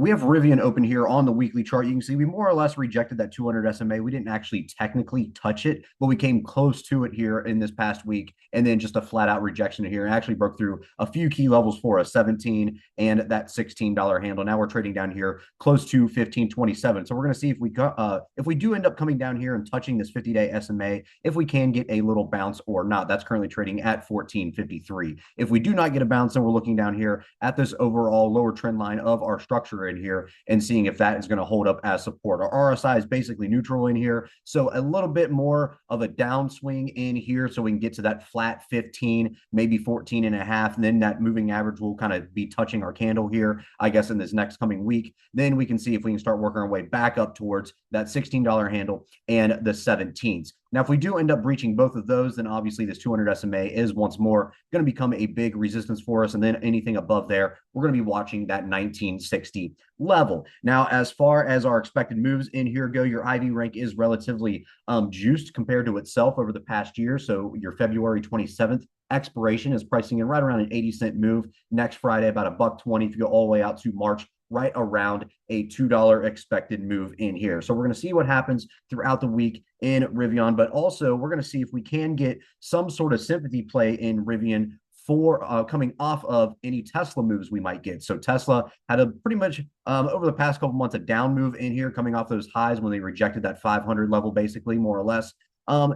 We have Rivian open here on the weekly chart. You can see we more or less rejected that 200 SMA. We didn't actually technically touch it, but we came close to it here in this past week. And then just a flat out rejection here and actually broke through a few key levels for us, 17 and that $16 handle. Now we're trading down here close to 15.27. So we're going to see if we do end up coming down here and touching this 50-day SMA, if we can get a little bounce or not. That's currently trading at 14.53. If we do not get a bounce, then we're looking down here at this overall lower trend line of our structure in here and seeing if that is going to hold up as support. Our RSI is basically neutral in here, so a little bit more of a downswing in here so we can get to that flat 15, maybe 14 and a half, and then that moving average will kind of be touching our candle here, I guess, in this next coming week. Then we can see if we can start working our way back up towards that $16 handle and the 17s. Now, if we do end up breaching both of those, then obviously this 200 SMA is once more going to become a big resistance for us. And then anything above there, we're going to be watching that 1960 level. Now, as far as our expected moves in here go, your IV rank is relatively juiced compared to itself over the past year. So your February 27th expiration is pricing in right around an 80-cent move. Next Friday, about $1.20. If you go all the way out to March, right around a $2 expected move in here. So we're going to see what happens throughout the week in Rivian, but also we're going to see if we can get some sort of sympathy play in Rivian for coming off of any Tesla moves we might get. So Tesla had a pretty much over the past couple months a down move in here, coming off those highs when they rejected that 500 level, basically, more or less.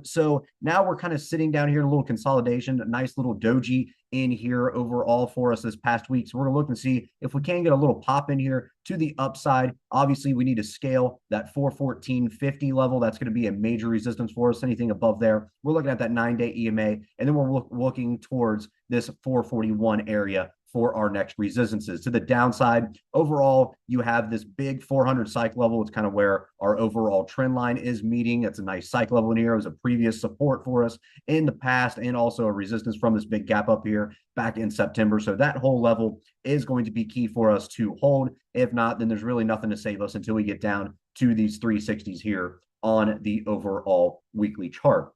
So now we're kind of sitting down here in a little consolidation, a nice little doji in here overall for us this past week. So we're gonna look and see if we can get a little pop in here to the upside. Obviously, we need to scale that 414.50 level. That's going to be a major resistance for us. Anything above there, we're looking at that 9-day EMA, and then we're looking towards this 441 area for our next resistances. To the downside, overall, you have this big 400 psych level. It's kind of where our overall trend line is meeting. It's a nice psych level in here. It was a previous support for us in the past, and also a resistance from this big gap up here back in September. So that whole level is going to be key for us to hold. If not, then there's really nothing to save us until we get down to these 360s here on the overall weekly chart.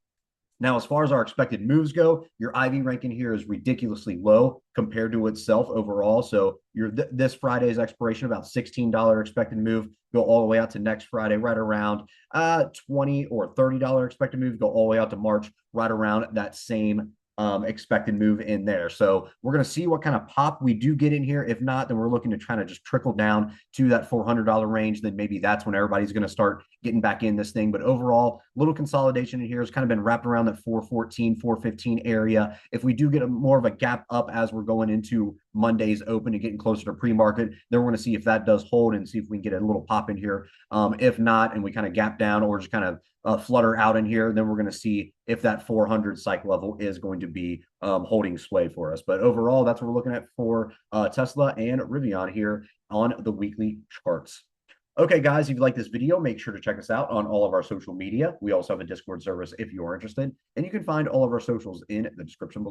Now, as far as our expected moves go, your IV ranking here is ridiculously low compared to itself overall. So your this Friday's expiration, about $16 expected move, go all the way out to next Friday, right around $20 or $30 expected move, go all the way out to March, right around that same expected move in there. So we're going to see what kind of pop we do get in here. If not, then we're looking to try to just trickle down to that $400 range. Then maybe that's when everybody's going to start getting back in this thing. But overall, little consolidation in here has kind of been wrapped around that 414, 415 area. If we do get more of a gap up as we're going into Monday's open and getting closer to pre-market, then we're going to see if that does hold and see if we can get a little pop in here. If not, and we kind of gap down or just kind of flutter out in here, then we're going to see if that 400 psych level is going to be holding sway for us. But overall, that's what we're looking at for Tesla and Rivian here on the weekly charts. Okay, guys, if you like this video, make sure to check us out on all of our social media. We also have a Discord service if you're interested, and you can find all of our socials in the description below.